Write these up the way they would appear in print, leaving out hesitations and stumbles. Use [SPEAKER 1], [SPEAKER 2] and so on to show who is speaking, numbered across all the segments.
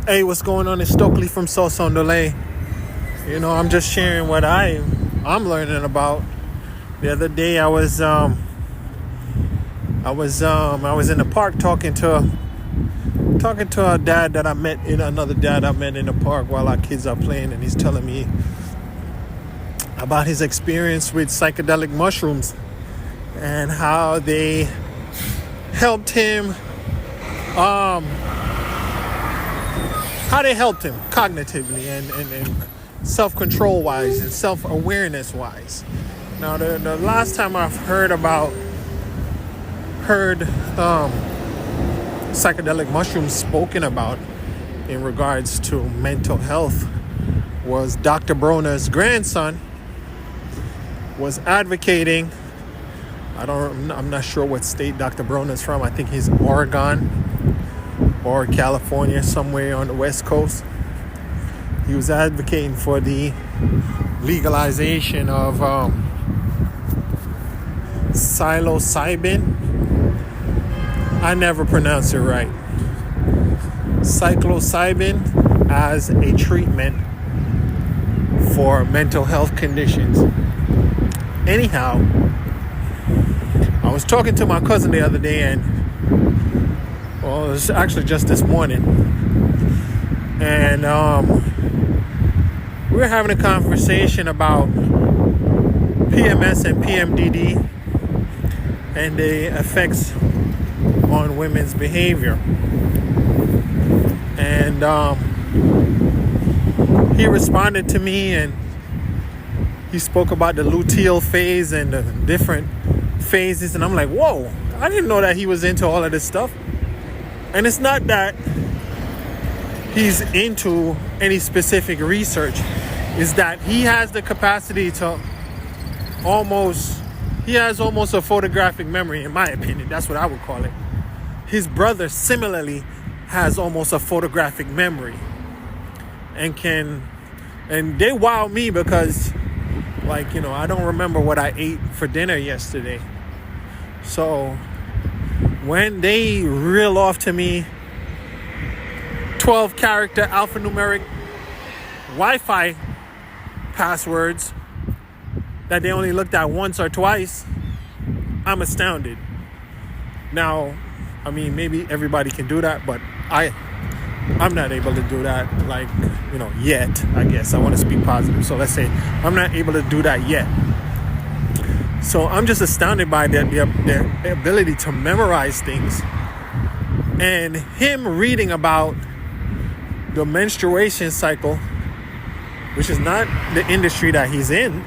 [SPEAKER 1] Hey, what's going on? It's Stokely from Sauce on Delay. I'm just sharing what I'm learning about. The other day, I was in the park talking to a dad that I met another dad I met in the park while our kids are playing, and he's telling me about his experience with psychedelic mushrooms and how they helped him. How they helped him cognitively and self-control wise and self-awareness wise. Now, the last time I've heard psychedelic mushrooms spoken about in regards to mental health was Dr. Bronner's grandson was advocating. I'm not sure what state Dr. Bronner's from. I think he's Oregon or California, somewhere on the West Coast. He was advocating for the legalization of psilocybin. I never pronounce it right. Psilocybin as a treatment for mental health conditions. Anyhow, I was talking to my cousin the other day, and it was actually just this morning, and we were having a conversation about PMS and PMDD and the effects on women's behavior. And he responded to me, and he spoke about the luteal phase and the different phases, and I'm like, whoa, I didn't know that he was into all of this stuff. And it's not that he's into any specific research. It's that he has the capacity to almost a photographic memory, in my opinion. That's what I would call it. His brother similarly has almost a photographic memory. And they wow me because, I don't remember what I ate for dinner yesterday. So when they reel off to me 12-character alphanumeric Wi-Fi passwords that they only looked at once or twice, I'm astounded. Now, maybe everybody can do that, but I'm not able to do that, yet, I guess. I want to speak positive. So let's say I'm not able to do that yet. So I'm just astounded by their ability to memorize things. And him reading about the menstruation cycle, which is not the industry that he's in.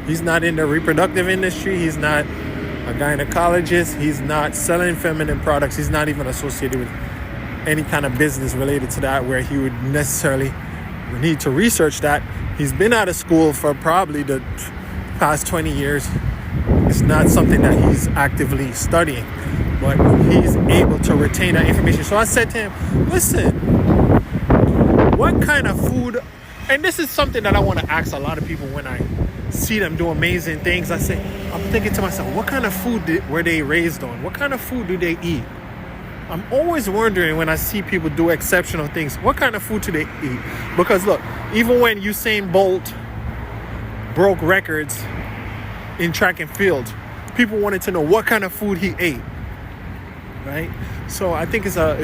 [SPEAKER 1] He's not in the reproductive industry. He's not a gynecologist. He's not selling feminine products. He's not even associated with any kind of business related to that where he would necessarily need to research that. He's been out of school for probably the past 20 years. It's not something that he's actively studying, but he's able to retain that information. So I said to him, listen, what kind of food, and this is something that I want to ask a lot of people when I see them do amazing things. I'm thinking to myself, what kind of food were they raised on? What kind of food do they eat? I'm always wondering when I see people do exceptional things, what kind of food do they eat? Because look, even when Usain Bolt broke records in track and field, people wanted to know what kind of food he ate, right? So I think it's one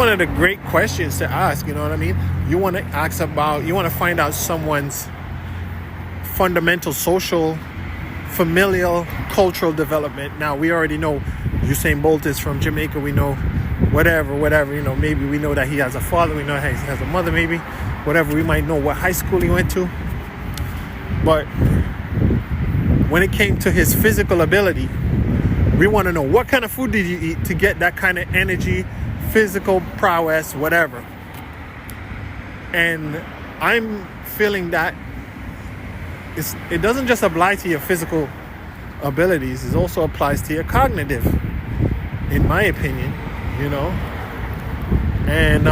[SPEAKER 1] of the great questions to ask. You know what I mean? You want to find out someone's fundamental social, familial, cultural development. Now, we already know Usain Bolt is from Jamaica. We know whatever, maybe we know that he has a father. We know he has a mother, maybe. Whatever, we might know what high school he went to. But when it came to his physical ability, we want to know what kind of food did you eat to get that kind of energy, physical prowess, whatever. And I'm feeling that it doesn't just apply to your physical abilities, it also applies to your cognitive, in my opinion, And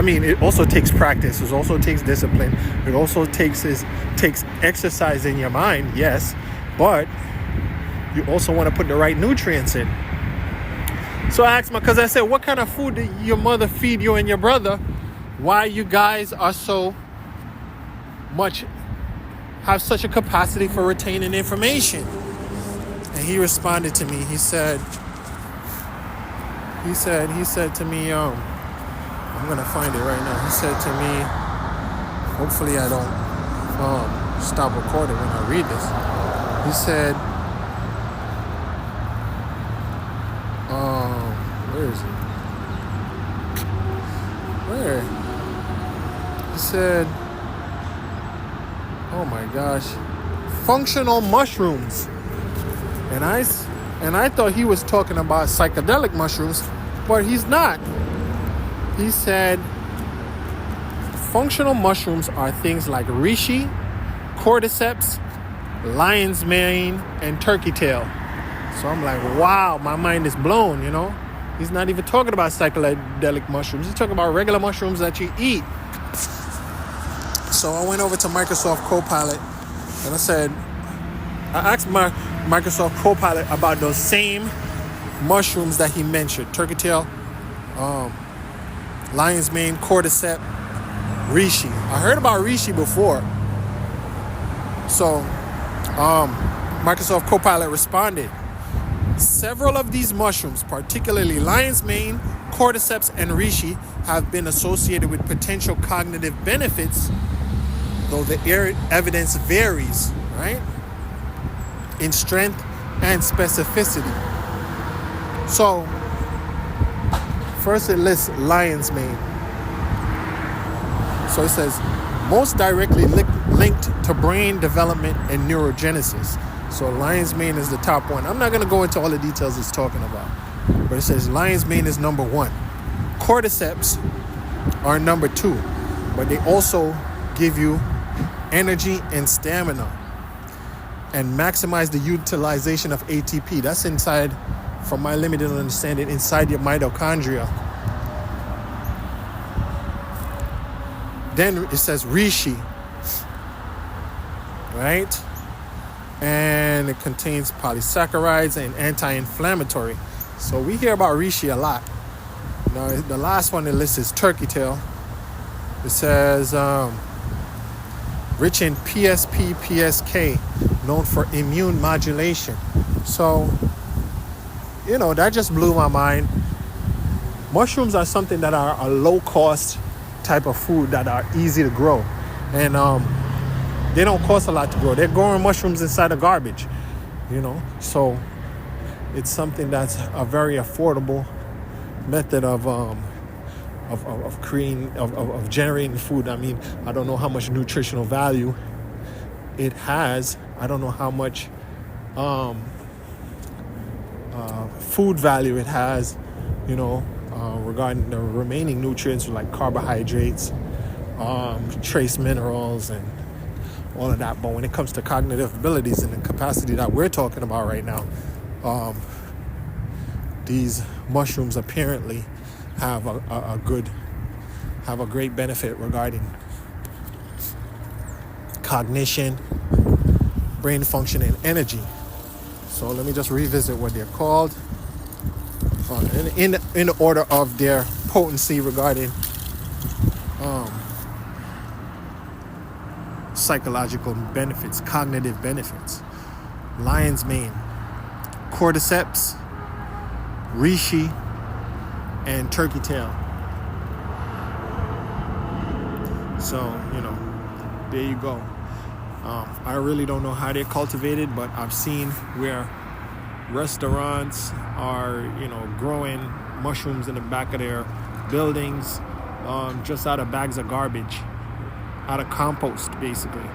[SPEAKER 1] it also takes practice. It also takes discipline. It also takes exercise in your mind, yes, but you also want to put the right nutrients in. So I asked my cousin, I said, what kind of food did your mother feed you and your brother? Why you guys are so much, have such a capacity for retaining information? And he responded to me. He said to me, I'm gonna find it right now. He said to me, hopefully I don't stop recording when I read this. He said, where is it? Where? He said, oh my gosh, functional mushrooms. And I thought he was talking about psychedelic mushrooms, but he's not. He said functional mushrooms are things like reishi, cordyceps, lion's mane, and turkey tail. So I'm like, wow, my mind is blown, you know. He's not even talking about psychedelic mushrooms. He's talking about regular mushrooms that you eat. So I went over to Microsoft Copilot and I asked my Microsoft Copilot about those same mushrooms that he mentioned. Turkey tail, lion's mane, cordyceps, reishi. I heard about reishi before. So Microsoft Copilot responded. Several of these mushrooms, particularly lion's mane, cordyceps, and reishi, have been associated with potential cognitive benefits, though the evidence varies, right, in strength and specificity. So, first it lists lion's mane. So it says, most directly linked to brain development and neurogenesis. So lion's mane is the top one. I'm not going to go into all the details it's talking about, but it says lion's mane is number 1. Cordyceps are number 2, but they also give you energy and stamina and maximize the utilization of ATP. That's inside, from my limited understanding, inside your mitochondria. Then it says reishi, right? And it contains polysaccharides and anti-inflammatory. So we hear about reishi a lot. Now, the last one it lists is turkey tail. It says rich in PSP, PSK, known for immune modulation. So, you know, that just blew my mind. Mushrooms are something that are a low-cost type of food that are easy to grow. And they don't cost a lot to grow. They're growing mushrooms inside of garbage, you know. So it's something that's a very affordable method of generating food. I mean, I don't know how much nutritional value it has. I don't know how much food value it has, you know, regarding the remaining nutrients like carbohydrates, trace minerals, and all of that. But when it comes to cognitive abilities and the capacity that we're talking about right now, these mushrooms apparently have a great benefit regarding cognition, brain function, and energy. So let me just revisit what they're called in the order of their potency regarding psychological benefits, cognitive benefits. Lion's mane, cordyceps, reishi, and turkey tail. So, you know, there you go. I really don't know how they're cultivated, but I've seen where restaurants are, you know, growing mushrooms in the back of their buildings, just out of bags of garbage, out of compost, basically.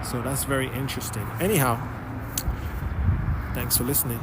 [SPEAKER 1] So that's very interesting. Anyhow, thanks for listening.